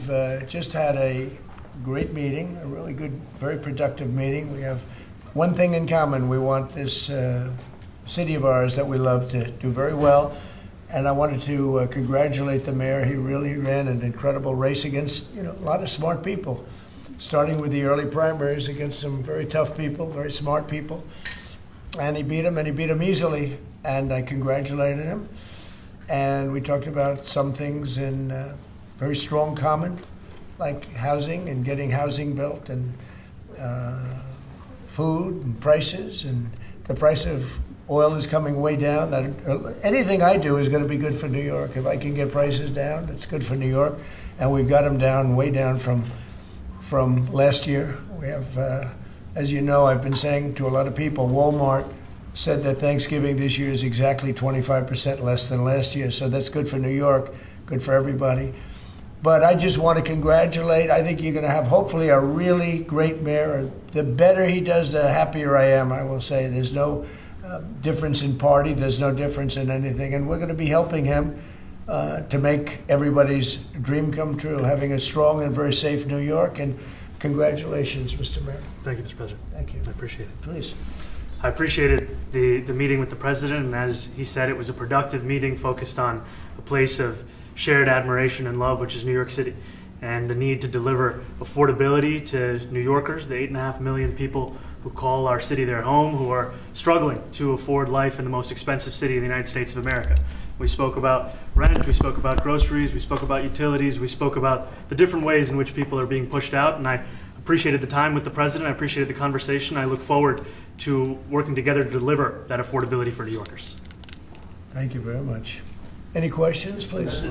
we've just had a great meeting, a really good, very productive meeting. We have one thing in common. We want this city of ours that we love to do very well. And I wanted to congratulate the mayor. He really ran an incredible race against, a lot of smart people, starting with the early primaries against some very tough people, very smart people. And he beat them easily. And I congratulated him. And we talked about some things in very strong common, like housing and getting housing built, and food and prices, and the price of oil is coming way down. That anything I do is going to be good for New York. If I can get prices down, it's good for New York, and we've got them down, way down from last year. We have, as you know, I've been saying to a lot of people, Walmart said that Thanksgiving this year is exactly 25% less than last year, so that's good for New York, good for everybody. But I just want to congratulate. I think you're going to have, hopefully, a really great mayor. The better he does, the happier I am, I will say. There's no difference in party. There's no difference in anything. And we're going to be helping him to make everybody's dream come true, having a strong and very safe New York. And congratulations, Mr. Mayor. Thank you, Mr. President. Thank you. I appreciate it. Please. I appreciated the meeting with the president, and as he said, it was a productive meeting focused on a place of shared admiration and love, which is New York City, and the need to deliver affordability to New Yorkers, the 8.5 million people who call our city their home, who are struggling to afford life in the most expensive city in the United States of America. We spoke about rent, we spoke about groceries, we spoke about utilities, we spoke about the different ways in which people are being pushed out, and I appreciated the time with the president, I appreciated the conversation. I look forward to working together to deliver that affordability for New Yorkers. Thank you very much. Any questions, please?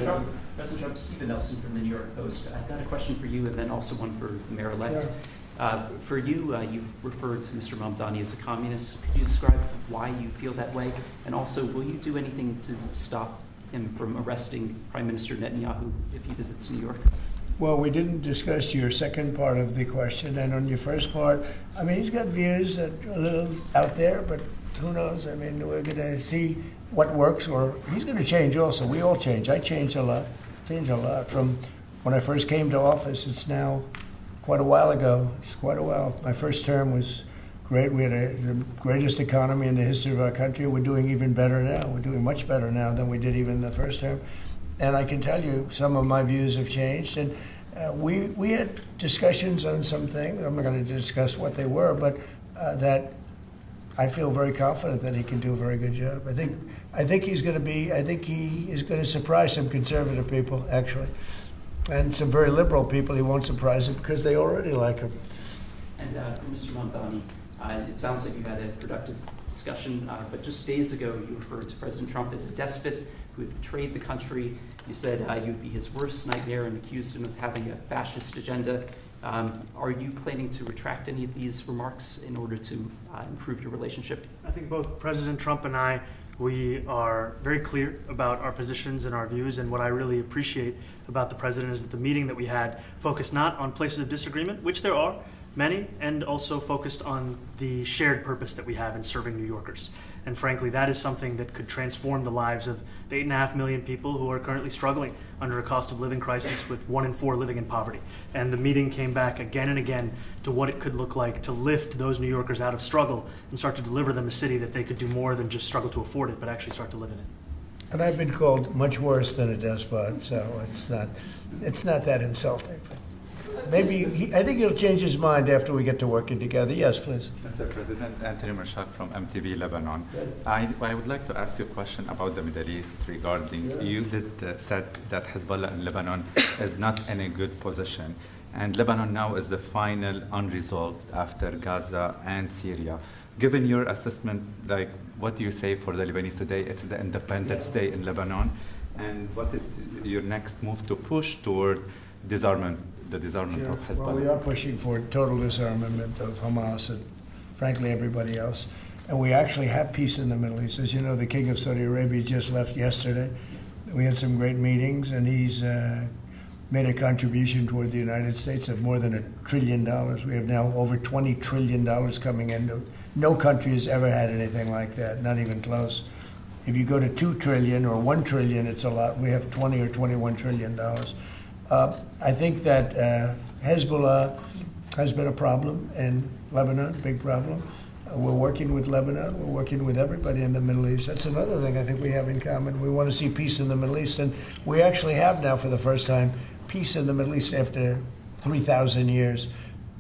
President Trump, Stephen Nelson from the New York Post. I've got a question for you and then also one for the mayor-elect. Sure. For you, you've referred to Mr. Mamdani as a communist. Could you describe why you feel that way? And also, will you do anything to stop him from arresting Prime Minister Netanyahu if he visits New York? Well, we didn't discuss your second part of the question. And on your first part, I mean, he's got views that are a little out there, but who knows? I mean, we're going to see what works, or he's going to change also. We all change. I changed a lot. From when I first came to office. It's now quite a while ago. It's quite a while. My first term was great. We had the greatest economy in the history of our country. We're doing even better now. We're doing much better now than we did even the first term. And I can tell you some of my views have changed. And we had discussions on some things. I'm not going to discuss what they were, but that I feel very confident that he can do a very good job. I think he is going to surprise some conservative people, actually. And some very liberal people he won't surprise them because they already like him. And for Mr. Mamdani, it sounds like you had a productive discussion, but just days ago you referred to President Trump as a despot who had betrayed the country. You said you'd be his worst nightmare and accused him of having a fascist agenda. Are you planning to retract any of these remarks in order to improve your relationship? I think both President Trump and I, we are very clear about our positions and our views, and what I really appreciate about the president is that the meeting that we had focused not on places of disagreement, which there are many, and also focused on the shared purpose that we have in serving New Yorkers. And frankly, that is something that could transform the lives of the 8.5 million people who are currently struggling under a cost of living crisis, with 1 in 4 living in poverty. And the meeting came back again and again to what it could look like to lift those New Yorkers out of struggle and start to deliver them a city that they could do more than just struggle to afford it, but actually start to live in it. And I've been called much worse than a despot, so it's not that insulting. Maybe I think he'll change his mind after we get to working together. Yes, please. Mr. President, Anthony Marshak from MTV Lebanon. I would like to ask you a question about the Middle East regarding, you said that Hezbollah in Lebanon is not in a good position. And Lebanon now is the final unresolved after Gaza and Syria. Given your assessment, like, what do you say for the Lebanese today? It's the Independence Day in Lebanon. And what is your next move to push toward disarmament? The disarmament of Hezbollah. Well, we are pushing for total disarmament of Hamas and, frankly, everybody else. And we actually have peace in the Middle East. As you know, the King of Saudi Arabia just left yesterday. We had some great meetings, and he's made a contribution toward the United States of more than $1 trillion. We have now over $20 trillion coming in. No country has ever had anything like that, not even close. If you go to $2 trillion or $1 trillion, it's a lot. We have $20 or $21 trillion. I think that Hezbollah has been a problem in Lebanon, big problem. We're working with Lebanon. We're working with everybody in the Middle East. That's another thing I think we have in common. We want to see peace in the Middle East, and we actually have now, for the first time, peace in the Middle East after 3,000 years.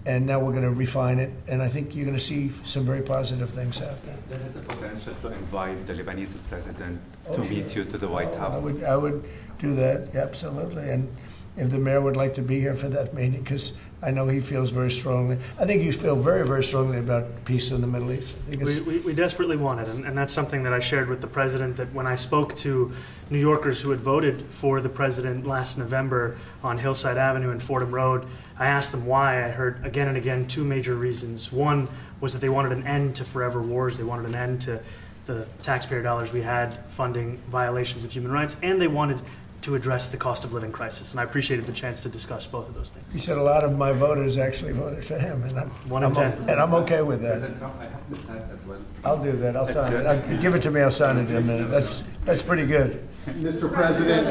And now we're going to refine it, and I think you're going to see some very positive things happen. There is a potential to invite the Lebanese president to meet you to the White House. I would do that, absolutely. And if the mayor would like to be here for that meeting, because I know he feels very strongly. I think you feel very, very strongly about peace in the Middle East. I think we desperately want it, and that's something that I shared with the president, that when I spoke to New Yorkers who had voted for the president last November on Hillside Avenue and Fordham Road, I asked them why. I heard again and again two major reasons. One was that they wanted an end to forever wars. They wanted an end to the taxpayer dollars we had funding violations of human rights, and they wanted to address the cost of living crisis. And I appreciated the chance to discuss both of those things. You said a lot of my voters actually voted for him, and I'm okay with that. President Trump, I have this hat as well. I'll do that. I'll sign it. Give it to me. I'll sign it in a minute. That's pretty good. Mr. President,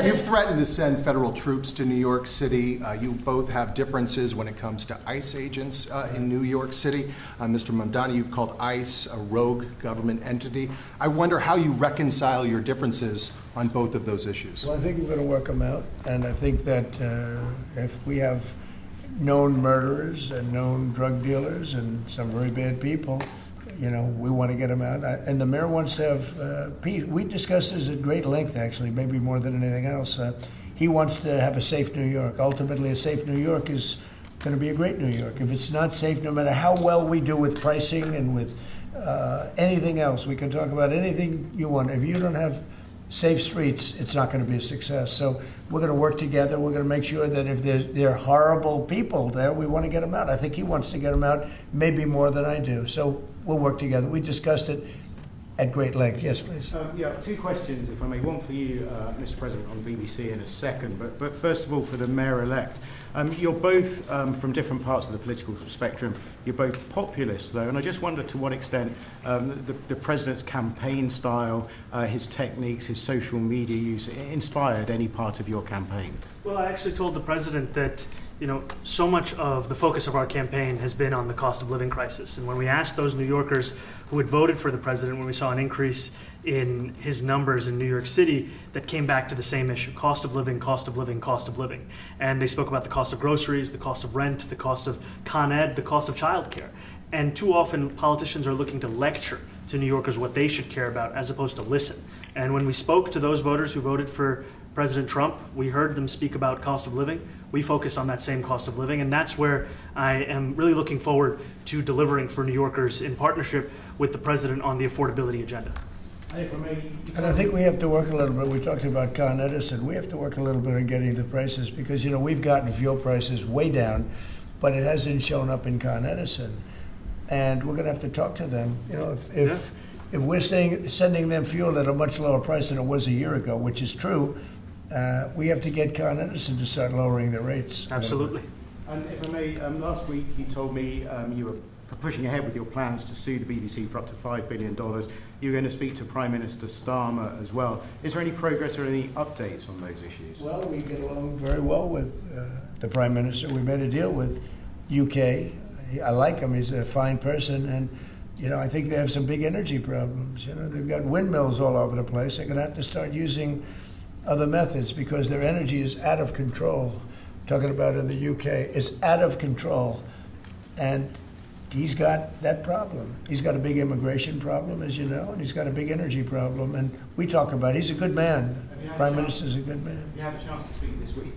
you've threatened to send federal troops to New York City. You both have differences when it comes to ICE agents in New York City. Mr. Mamdani, you've called ICE a rogue government entity. I wonder how you reconcile your differences on both of those issues. Well, I think we're going to work them out, and I think that if we have known murderers and known drug dealers and some very bad people, we want to get them out. And the mayor wants to have peace. We discussed this at great length, actually, maybe more than anything else. He wants to have a safe New York. Ultimately, a safe New York is going to be a great New York. If it's not safe, no matter how well we do with pricing and with anything else, we can talk about anything you want. If you don't have safe streets, it's not going to be a success. So we're going to work together. We're going to make sure that if there are horrible people there, we want to get them out. I think he wants to get them out maybe more than I do. So we'll work together. We discussed it at great length. Yes, please. Two questions, if I may. One for you, Mr. President, on BBC in a second. But first of all, for the mayor-elect. You're both from different parts of the political spectrum. You're both populists, though, and I just wonder to what extent the president's campaign style, his techniques, his social media use inspired any part of your campaign. Well, I actually told the president that so much of the focus of our campaign has been on the cost of living crisis. And when we asked those New Yorkers who had voted for the president, when we saw an increase in his numbers in New York City, that came back to the same issue: cost of living, cost of living, cost of living. And they spoke about the cost of groceries, the cost of rent, the cost of Con Ed, the cost of childcare. And too often politicians are looking to lecture to New Yorkers what they should care about as opposed to listen. And when we spoke to those voters who voted for President Trump, we heard them speak about cost of living. We focused on that same cost of living, and that's where I am really looking forward to delivering for New Yorkers in partnership with the president on the affordability agenda. And I think we have to work a little bit. We talked about Con Edison. We have to work a little bit on getting the prices, because we've gotten fuel prices way down, but it hasn't shown up in Con Edison. And we're going to have to talk to them. If we're sending them fuel at a much lower price than it was a year ago, which is true, we have to get Con Edison to start lowering the rates. Absolutely. And if I may, last week you told me you were pushing ahead with your plans to sue the BBC for up to $5 billion. You're going to speak to Prime Minister Starmer as well. Is there any progress or any updates on those issues? Well, we get along very well with the Prime Minister. We made a deal with UK. I like him. He's a fine person, and I think they have some big energy problems. They've got windmills all over the place. They're going to have to start using other methods because their energy is out of control. Talking about in the UK, it's out of control, and he's got that problem. He's got a big immigration problem, as you know, and he's got a big energy problem. And we talk about it. He's a good man. Prime Minister's a good man. You have a chance to speak this week.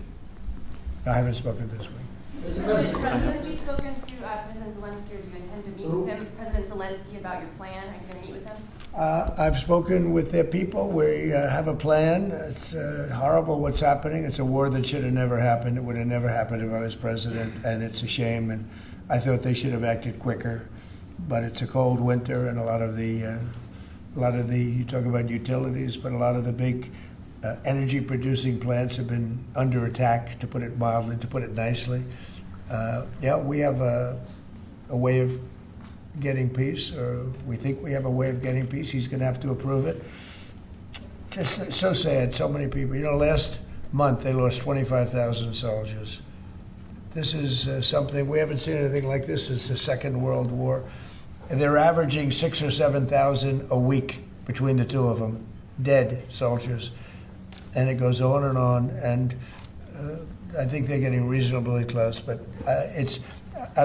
I haven't spoken this week. Mr. President, have you spoken to President Zelensky, or do you intend to meet with him, President Zelensky, about your plan? Are you going to meet with him? I've spoken with their people. We have a plan. It's horrible what's happening. It's a war that should have never happened. It would have never happened if I was president, and it's a shame. And I thought they should have acted quicker. But it's a cold winter, and a lot of the you talk about utilities, but a lot of the big energy-producing plants have been under attack, to put it mildly, to put it nicely. We have a way of getting peace, or we think we have a way of getting peace. He's going to have to approve it. Just so sad, so many people. Last month, they lost 25,000 soldiers. This is something, we haven't seen anything like this since the Second World War. And they're averaging 6,000 or 7,000 a week between the two of them, dead soldiers. And it goes on, and I think they're getting reasonably close, but I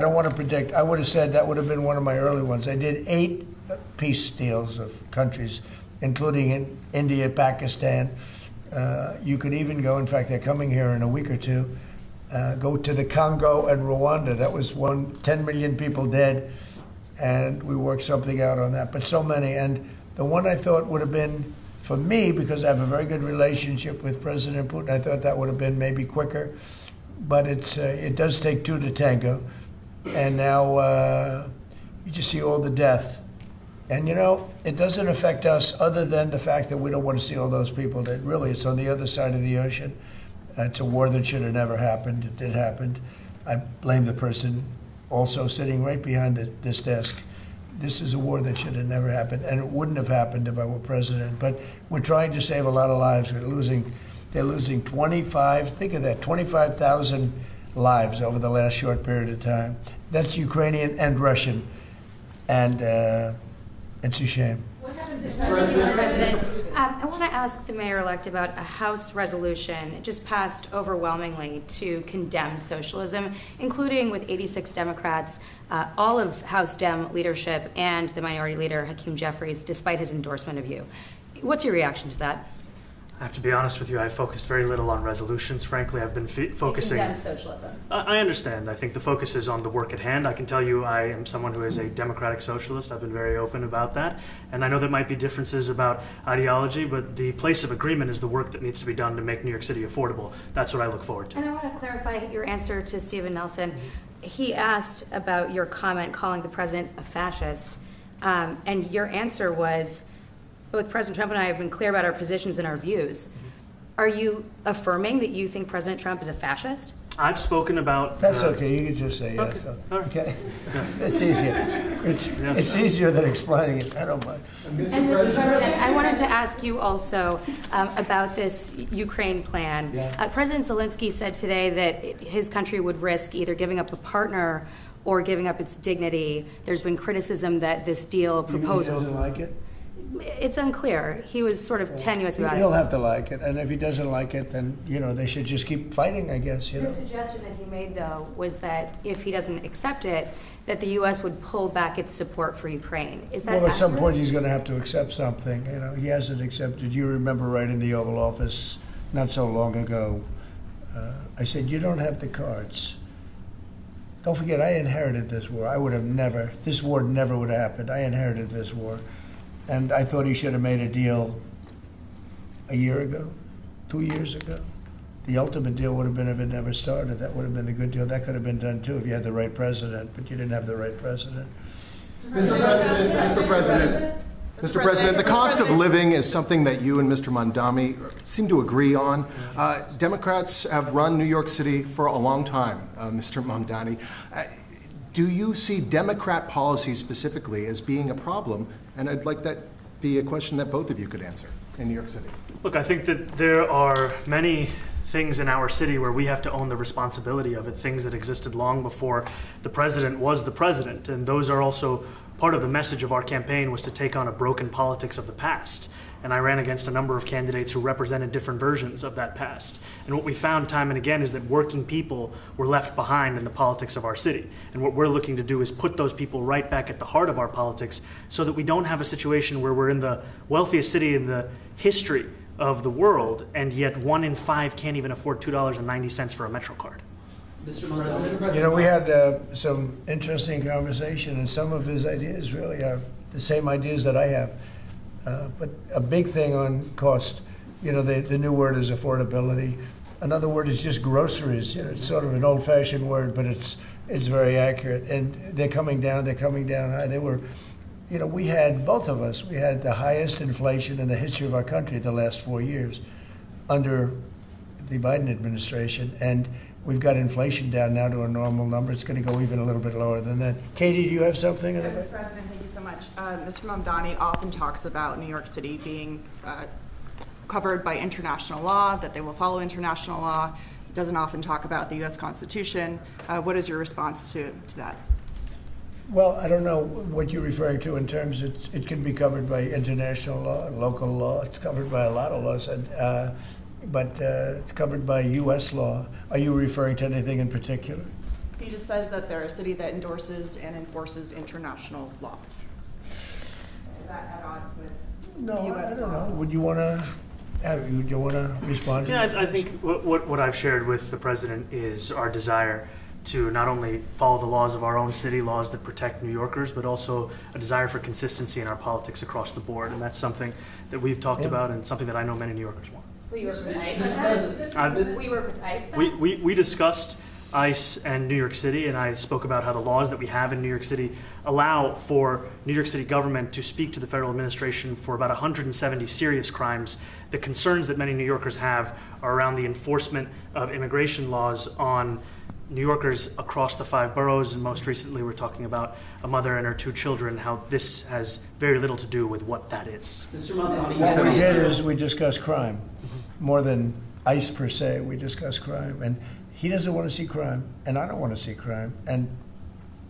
don't want to predict. I would have said that would have been one of my early ones. I did 8 peace deals of countries, including in India, Pakistan. You could even go, in fact, they're coming here in a week or two, go to the Congo and Rwanda. That was 10 million people dead, and we worked something out on that. But so many, and the one I thought would have been, for me, because I have a very good relationship with President Putin, I thought that would have been maybe quicker. But it does take 2 to tango. And now you just see all the death. And, it doesn't affect us other than the fact that we don't want to see all those people dead. Really, it's on the other side of the ocean. It's a war that should have never happened. It did happen. I blame the person also sitting right behind this desk. This is a war that should have never happened, and it wouldn't have happened if I were president. But we're trying to save a lot of lives. They're losing 25,000 lives over the last short period of time. That's Ukrainian and Russian, and it's a shame. What happens if President? I want to ask the mayor-elect about a House resolution. It just passed overwhelmingly to condemn socialism, including with 86 Democrats, all of House Dem leadership, and the minority leader, Hakeem Jeffries, despite his endorsement of you. What's your reaction to that? I have to be honest with you, I focused very little on resolutions. Frankly, I've been focusing... Condemn socialism. I understand. I think the focus is on the work at hand. I can tell you I am someone who is a democratic socialist. I've been very open about that. And I know there might be differences about ideology, but the place of agreement is the work that needs to be done to make New York City affordable. That's what I look forward to. And I want to clarify your answer to Stephen Nelson. He asked about your comment calling the president a fascist, and your answer was, both President Trump and I have been clear about our positions and our views. Are you affirming that you think President Trump is a fascist? I've spoken about... That's okay. You can just say yes. Okay. It's easier. It's easier than explaining it. I don't mind. And Mr. President, I wanted to ask you also about this Ukraine plan. Yeah. President Zelensky said today that his country would risk either giving up a partner or giving up its dignity. There's been criticism that this deal proposal... He doesn't like it? It's unclear. He was sort of tenuous about it. He'll have to like it, and if he doesn't like it, then they should just keep fighting, I guess. The suggestion that he made, though, was that if he doesn't accept it, that the U.S. would pull back its support for Ukraine. Is that well, at some accurate? point he's going to have to accept something. He hasn't accepted. You remember right in the Oval Office not so long ago, I said, you don't have the cards. Don't forget, I inherited this war. This war never would have happened. I inherited this war. And I thought he should have made a deal a year ago, 2 years ago. The ultimate deal would have been if it never started. That would have been the good deal. That could have been done too if you had the right president, but you didn't have the right president. Mr. President, the cost of living is something that you and Mr. Mamdani seem to agree on. Democrats have run New York City for a long time, Mr. Mamdani. Do you see Democrat policy specifically as being a problem? And I'd like that be a question that both of you could answer in New York City. Look, I think that there are many things in our city where we have to own the responsibility of it, things that existed long before the president was the president. And those are also part of the message of our campaign, was to take on a broken politics of the past. And I ran against a number of candidates who represented different versions of that past. And what we found time and again is that working people were left behind in the politics of our city. And what we're looking to do is put those people right back at the heart of our politics so that we don't have a situation where we're in the wealthiest city in the history of the world, and yet 1 in 5 can't even afford $2.90 for a Metro card. Mr. Mamdani. We had some interesting conversation, and some of his ideas really are the same ideas that I have. But a big thing on cost, the new word is affordability. Another word is just groceries. It's sort of an old-fashioned word, but it's very accurate. And they're coming down high. They were, we had, both of us, we had the highest inflation in the history of our country the last 4 years under the Biden administration. And we've got inflation down now to a normal number. It's going to go even a little bit lower than that. Katie, do you have something? Mr. President, thank you so much. Mr. Mamdani often talks about New York City being covered by international law, that they will follow international law. It doesn't often talk about the U.S. Constitution. What is your response to that? Well, I don't know what you're referring to in terms it can be covered by international law, local law. It's covered by a lot of laws, but it's covered by U.S. law. Are you referring to anything in particular? He just says that they're a city that endorses and enforces international law. Is that at odds with No, U.S. I don't law? know. Would you want to? Do you want to respond to Yeah, that? I think what I've shared with the president is our desire to not only follow the laws of our own city, laws that protect New Yorkers, but also a desire for consistency in our politics across the board. And that's something that we've talked about and something that I know many New Yorkers want. Will you work with ICE? Will you work with ICE then? We discussed ICE and New York City, and I spoke about how the laws that we have in New York City allow for New York City government to speak to the federal administration for about 170 serious crimes. The concerns that many New Yorkers have are around the enforcement of immigration laws on New Yorkers across the 5 boroughs, and most recently we're talking about a mother and her 2 children, how this has very little to do with what that is. Mr. Mamdani, What we did is we discussed crime. More than ICE per se, we discussed crime. And he doesn't want to see crime, and I don't want to see crime. And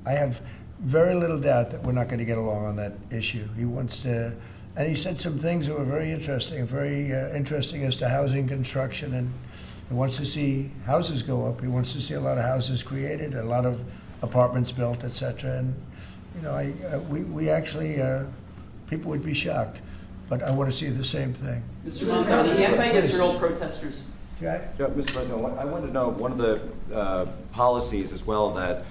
I have very little doubt that we're not going to get along on that issue. He wants to, and he said some things that were very interesting as to housing construction, and he wants to see houses go up. He wants to see a lot of houses created, a lot of apartments built, etc. And you know, we actually people would be shocked, but I want to see the same thing. Mr. Mamdani, anti-Israel protesters. Jack? Yeah, Mr. President, I wanted to know one of the policies as well that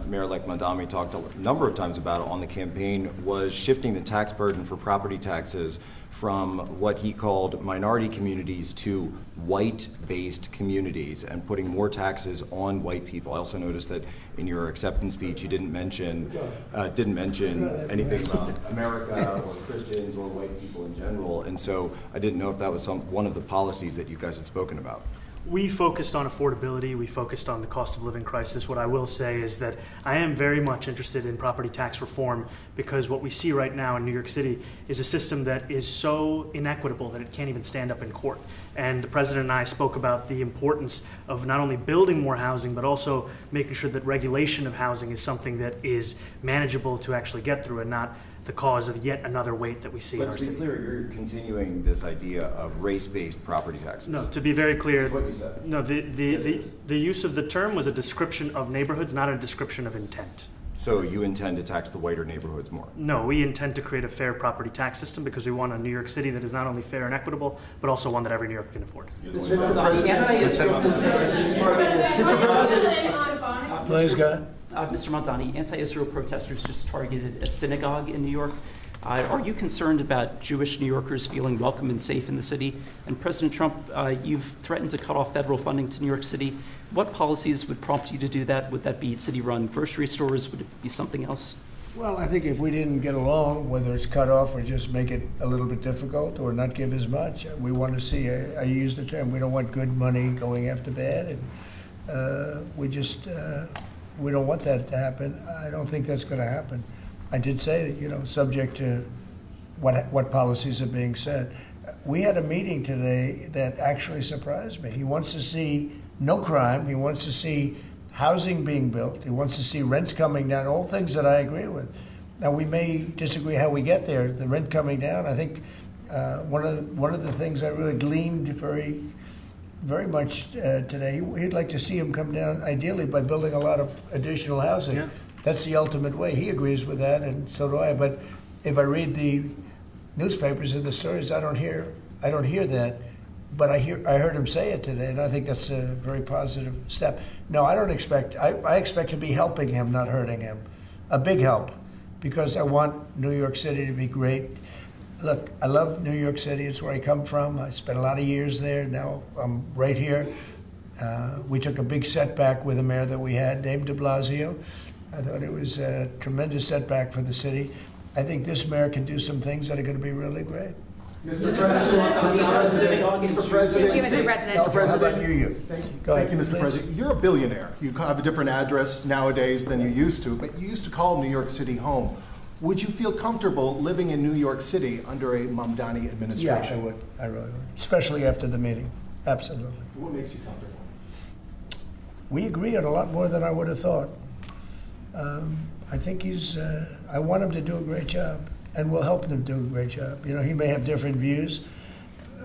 Mayor-elect Mamdani talked a number of times about on the campaign was shifting the tax burden for property taxes from what he called minority communities to white-based communities and putting more taxes on white people. I also noticed that in your acceptance speech you didn't mention anything about America or Christians or white people in general, and so I didn't know if that was one of the policies that you guys had spoken about. We focused on affordability. We focused on the cost of living crisis. What I will say is that I am very much interested in property tax reform because what we see right now in New York City is a system that is so inequitable that it can't even stand up in court. And the president and I spoke about the importance of not only building more housing, but also making sure that regulation of housing is something that is manageable to actually get through and not the cause of yet another weight that we see in our But to city. be clear, you're continuing this idea of race-based property taxes. No, to be very clear, That's what you said. no, Yes, it is. the use of the term was a description of neighborhoods, not a description of intent. So you intend to tax the whiter neighborhoods more? No, we intend to create a fair property tax system because we want a New York City that is not only fair and equitable, but also one that every New Yorker can afford. Mr. Mamdani, anti-Israel protesters is part of Please, God. Mr. Mamdani, anti-Israel protesters just targeted a synagogue in New York. Are you concerned about Jewish New Yorkers feeling welcome and safe in the city? And President Trump, you've threatened to cut off federal funding to New York City. What policies would prompt you to do that? Would that be city-run grocery stores? Would it be something else? Well, I think if we didn't get along, whether it's cut off or just make it a little bit difficult or not give as much, we want to see, I use the term, we don't want good money going after bad, and we don't want that to happen. I don't think that's going to happen. I did say that, subject to what policies are being said. We had a meeting today that actually surprised me. He wants to see no crime. He wants to see housing being built. He wants to see rents coming down, all things that I agree with. Now, we may disagree how we get there. The rent coming down, I think one of the things I really gleaned very much today, he'd like to see him come down, ideally, by building a lot of additional housing. Yeah. That's the ultimate way. He agrees with that, and so do I. But if I read the newspapers and the stories, I don't hear that. But I heard him say it today, and I think that's a very positive step. No, I don't expect. I expect to be helping him, not hurting him. A big help, because I want New York City to be great. Look, I love New York City. It's where I come from. I spent a lot of years there. Now I'm right here. We took a big setback with the mayor that we had, named de Blasio. I thought it was a tremendous setback for the city. I think this mayor can do some things that are going to be really great. Mr. President, Mr. President, Give us a presidential. Mr. President, Thank you. Thank you, Mr. President. You're a billionaire. You have a different address nowadays than you used to, but you used to call New York City home. Would you feel comfortable living in New York City under a Mamdani Yeah, administration? I would. I really would. Especially after the meeting. Absolutely. What makes you comfortable? We agree on a lot more than I would have thought. I think I want him to do a great job, and we'll help him do a great job. You know, he may have different views,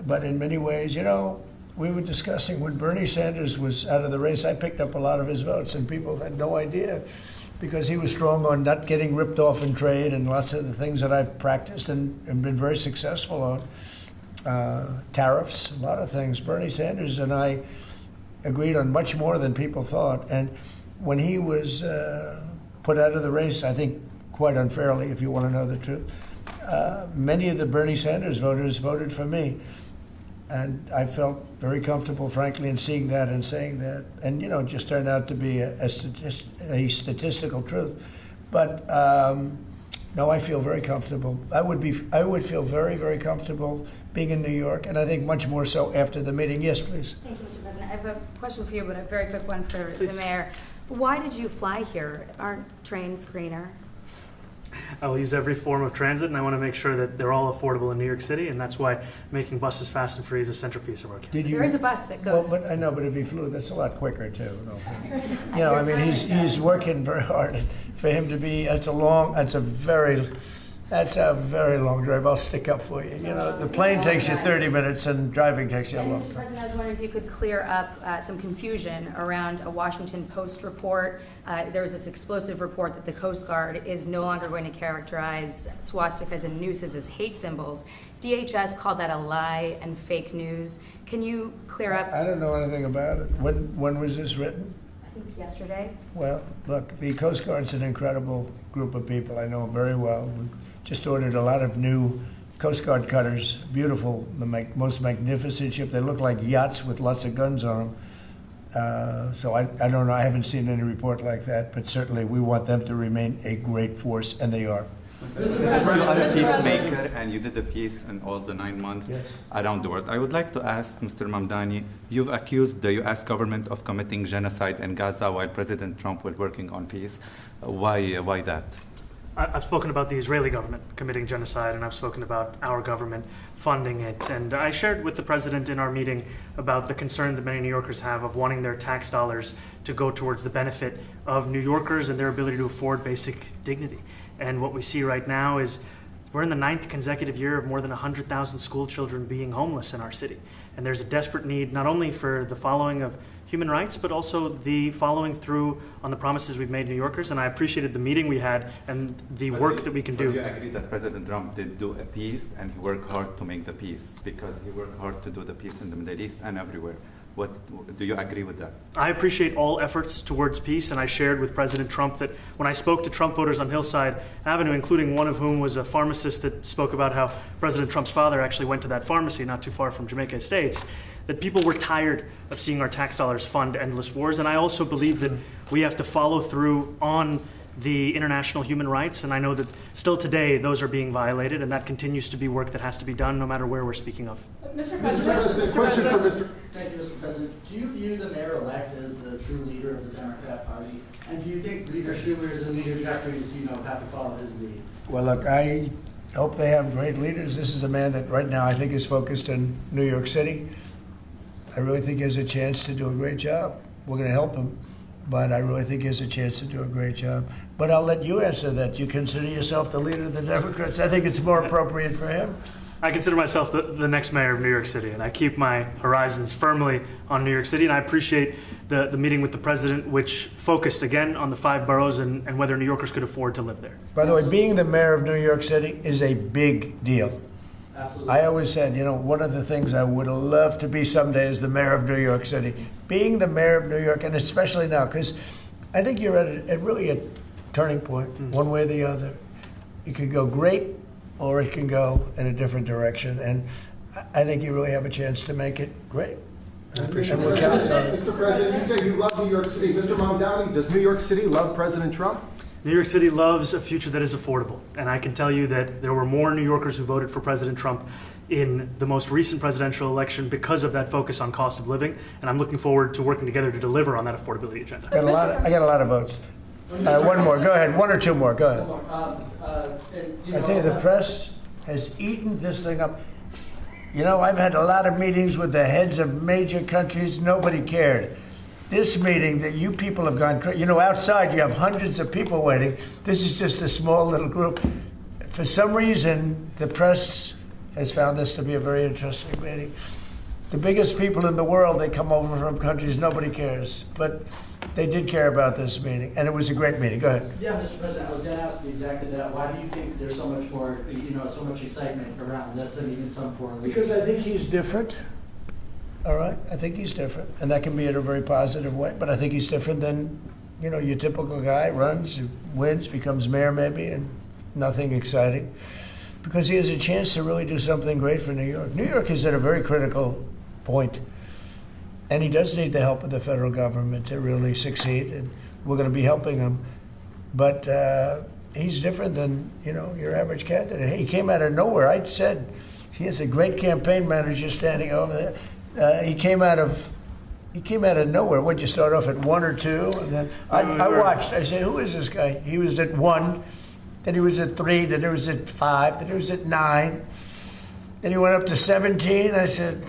but in many ways, you know, we were discussing when Bernie Sanders was out of the race, I picked up a lot of his votes, and people had no idea because he was strong on not getting ripped off in trade and lots of the things that I've practiced and been very successful on. Tariffs, a lot of things. Bernie Sanders and I agreed on much more than people thought. And when he was put out of the race, I think quite unfairly, if you want to know the truth, many of the Bernie Sanders voters voted for me. And I felt very comfortable, frankly, in seeing that and saying that. And, you know, it just turned out to be a statistical truth. But no, I feel very comfortable. I would feel very, very comfortable being in New York, and I think much more so after the meeting. Yes, please. Thank you, Mr. President. I have a question for you, but a very quick one for Please. the mayor. Why did you fly here? Aren't trains greener? I'll use every form of transit, and I want to make sure that they're all affordable in New York City, and that's why making buses fast and free is a centerpiece of our campaign. Did you? There is a bus that goes. Well, but I know, but if he flew, that's a lot quicker too. No. You know, I mean, he's working very hard for him to be. That's a very long drive. I'll stick up for you. You know, the plane takes you 30 minutes, and driving takes you a And long Mr. time. President, I was wondering if you could clear up some confusion around a Washington Post report. There was this explosive report that the Coast Guard is no longer going to characterize swastikas and nooses as hate symbols. DHS called that a lie and fake news. Can you clear up? I don't know anything about it. When was this written? I think yesterday. Well, look, the Coast Guard's an incredible group of people. I know them very well. We just ordered a lot of new Coast Guard cutters, beautiful, the most magnificent ship. They look like yachts with lots of guns on them. So I don't know. I haven't seen any report like that, but certainly we want them to remain a great force, and they are. You're a peacemaker, and you did a peace in all the 9 months Yes. around the world. I would like to ask Mr. Mamdani, you've accused the U.S. government of committing genocide in Gaza while President Trump was working on peace. Why that? I've spoken about the Israeli government committing genocide, and I've spoken about our government funding it. And I shared with the president in our meeting about the concern that many New Yorkers have of wanting their tax dollars to go towards the benefit of New Yorkers and their ability to afford basic dignity. And what we see right now is we're in the 9th consecutive year of more than 100,000 school children being homeless in our city. And there's a desperate need not only for the following of human rights, but also the following through on the promises we've made New Yorkers. And I appreciated the meeting we had and the work that we can do. Do you agree that President Trump did do a peace and he worked hard to make the peace because he worked hard to do the peace in the Middle East and everywhere? Do you agree with that? I appreciate all efforts towards peace, and I shared with President Trump that when I spoke to Trump voters on Hillside Avenue, including one of whom was a pharmacist that spoke about how President Trump's father actually went to that pharmacy not too far from Jamaica Estates, that people were tired of seeing our tax dollars fund endless wars. And I also believe that we have to follow through on the international human rights, and I know that still today those are being violated, and that continues to be work that has to be done no matter where we're speaking of. Mr. President, question for Mr. Thank you, Mr. President. Do you view the mayor-elect as the true leader of the Democrat Party? And do you think Leader Schumer's and Leader Jeffries, have to follow his lead? Well, look, I hope they have great leaders. This is a man that right now I think is focused in New York City. I really think he has a chance to do a great job. We're going to help him, but I really think he has a chance to do a great job. But I'll let you answer that. You consider yourself the leader of the Democrats? I think it's more appropriate for him. I consider myself the next mayor of New York City, and I keep my horizons firmly on New York City, and I appreciate the meeting with the president, which focused again on the 5 boroughs and whether New Yorkers could afford to live there. By the way, being the mayor of New York City is a big deal. Absolutely. I always said, one of the things I would love to be someday is the mayor of New York City. Being the mayor of New York, and especially now, because I think you're at really a turning point, one way or the other. It could go great, or it can go in a different direction. And I think you really have a chance to make it great. Mr. President, you say you love New York City. Mr. Mamdani, does New York City love President Trump? New York City loves a future that is affordable. And I can tell you that there were more New Yorkers who voted for President Trump in the most recent presidential election because of that focus on cost of living. And I'm looking forward to working together to deliver on that affordability agenda. I got a lot of votes. One more. Go ahead. One or two more. Go ahead. I tell you, the press has eaten this thing up. You know, I've had a lot of meetings with the heads of major countries. Nobody cared. This meeting that you people have gone crazy. You know, outside you have hundreds of people waiting. This is just a small little group. For some reason, the press has found this to be a very interesting meeting. The biggest people in the world, they come over from countries nobody cares. But they did care about this meeting, and it was a great meeting. Go ahead. Yeah, Mr. President, I was going to ask you exactly that. Why do you think there's so much more, so much excitement around this than even some foreign leaders? Because I think he's different. All right? I think he's different. And that can be in a very positive way. But I think he's different than, your typical guy, runs, wins, becomes mayor maybe, and nothing exciting. Because he has a chance to really do something great for New York. New York is at a very critical point. And he does need the help of the federal government to really succeed. And we're going to be helping him. But he's different than, your average candidate. He came out of nowhere. I said he has a great campaign manager standing over there. He came out of nowhere. What'd you start off at 1 or 2? And then I watched. I said, who is this guy? He was at 1, then he was at 3, then he was at 5, then he was at 9. Then he went up to 17. I said,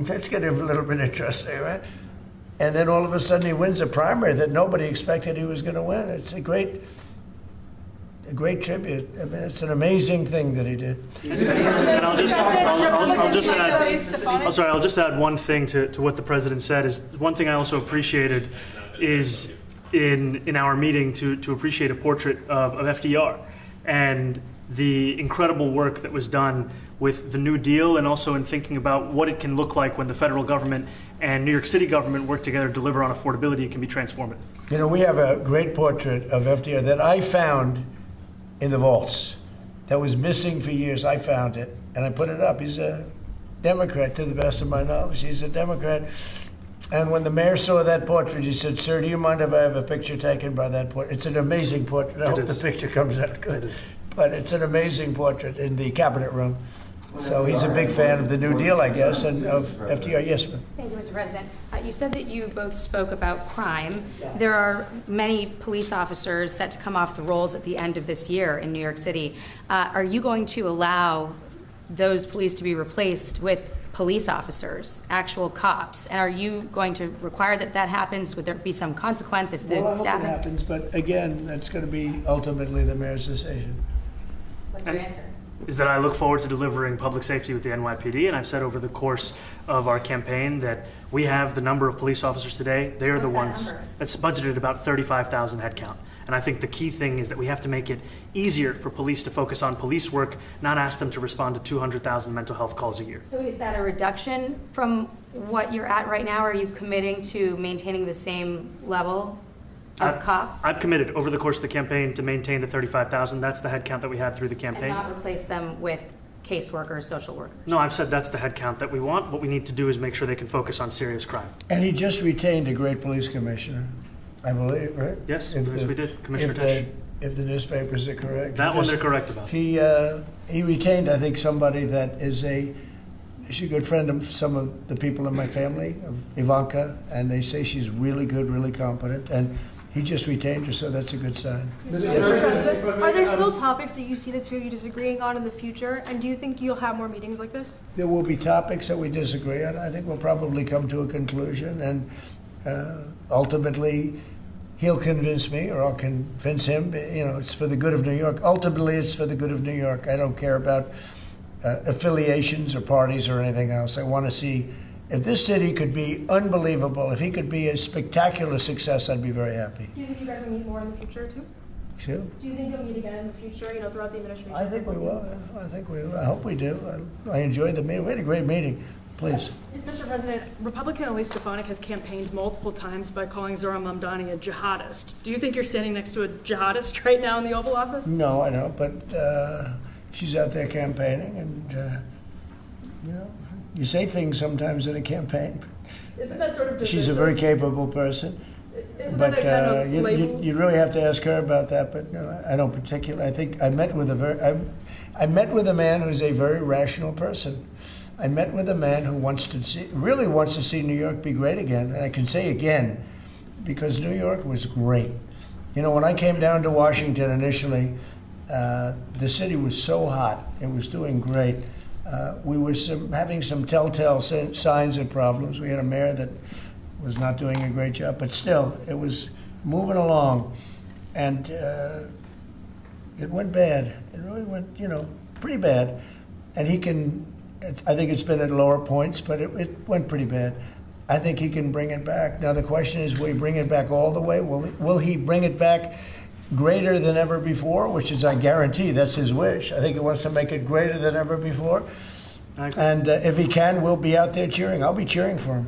that's getting a little bit interesting, right? And then all of a sudden he wins a primary that nobody expected he was going to win. It's a great tribute. I mean, it's an amazing thing that he did. And I'll just add one thing to what the president said. Is one thing I also appreciated is in our meeting to appreciate a portrait of FDR and the incredible work that was done with the New Deal, and also in thinking about what it can look like when the federal government and New York City government work together to deliver on affordability. It can be transformative. We have a great portrait of FDR that I found in the vaults that was missing for years. I found it, and I put it up. He's a Democrat, to the best of my knowledge. He's a Democrat. And when the mayor saw that portrait, he said, "Sir, do you mind if I have a picture taken by that portrait?" It's an amazing portrait. I hope the picture comes out good. But it's an amazing portrait in the cabinet room. So he's a big fan of the New Deal, I guess, and of FDR. Yes, ma'am. Thank you, Mr. President. You said that you both spoke about crime. There are many police officers set to come off the rolls at the end of this year in New York City. Are you going to allow those police to be replaced with police officers, actual cops? And are you going to require that happens? Would there be some consequence if the staff... I hope it happens, but again, that's going to be ultimately the mayor's decision. What's your answer? Is that I look forward to delivering public safety with the NYPD, and I've said over the course of our campaign that we have the number of police officers today. They are the ones that's budgeted about 35,000 headcount. And I think the key thing is that we have to make it easier for police to focus on police work, not ask them to respond to 200,000 mental health calls a year. So is that a reduction from what you're at right now? Are you committing to maintaining the same level of cops? I've committed over the course of the campaign to maintain the 35,000. That's the headcount that we had through the campaign. And not replace them with caseworkers, social workers? No, I've said that's the headcount that we want. What we need to do is make sure they can focus on serious crime. And he just retained a great police commissioner, I believe, right? Yes, we did. Commissioner Tesh. If the newspapers are correct. That one they're correct about. He retained, I think, somebody that is she's a good friend of some of the people in my family, of Ivanka, and they say she's really good, really competent, and he just retained her, so that's a good sign. Mr. President, are there still topics that you see the two of you disagreeing on in the future, and do you think you'll have more meetings like this? There will be topics that we disagree on. I think we'll probably come to a conclusion, and ultimately he'll convince me, or I'll convince him. It's for the good of New York. Ultimately, it's for the good of New York. I don't care about affiliations or parties or anything else. I want to see, if this city could be unbelievable, if he could be a spectacular success, I'd be very happy. Do you think you guys will meet more in the future, too? Excuse? Do you think you'll meet again in the future, throughout the administration? I think we will. I hope we do. I enjoyed the meeting. We had a great meeting. Please. Mr. President, Republican Elise Stefanik has campaigned multiple times by calling Zuhair Mamdani a jihadist. Do you think you're standing next to a jihadist right now in the Oval Office? No, I don't, but she's out there campaigning, and you say things sometimes in a campaign. Isn't that sort of divisive? She's a very capable person. Isn't But that a kind of label? you really have to ask her about that. But no, I don't particularly. I think I met with I met with a man who's a very rational person. I met with a man who really wants to see New York be great again. And I can say again, because New York was great. You know, when I came down to Washington initially, the city was so hot. It was doing great. We were having some telltale signs of problems. We had a mayor that was not doing a great job, but still, it was moving along. And it went bad. It really went, you know, pretty bad. And he can, I think it's been at lower points, but it went pretty bad. I think he can bring it back. Now the question is, will he bring it back all the way? Will he bring it back greater than ever before, which is, I guarantee, that's his wish. I think he wants to make it greater than ever before. And if he can, we'll be out there cheering. I'll be cheering for him.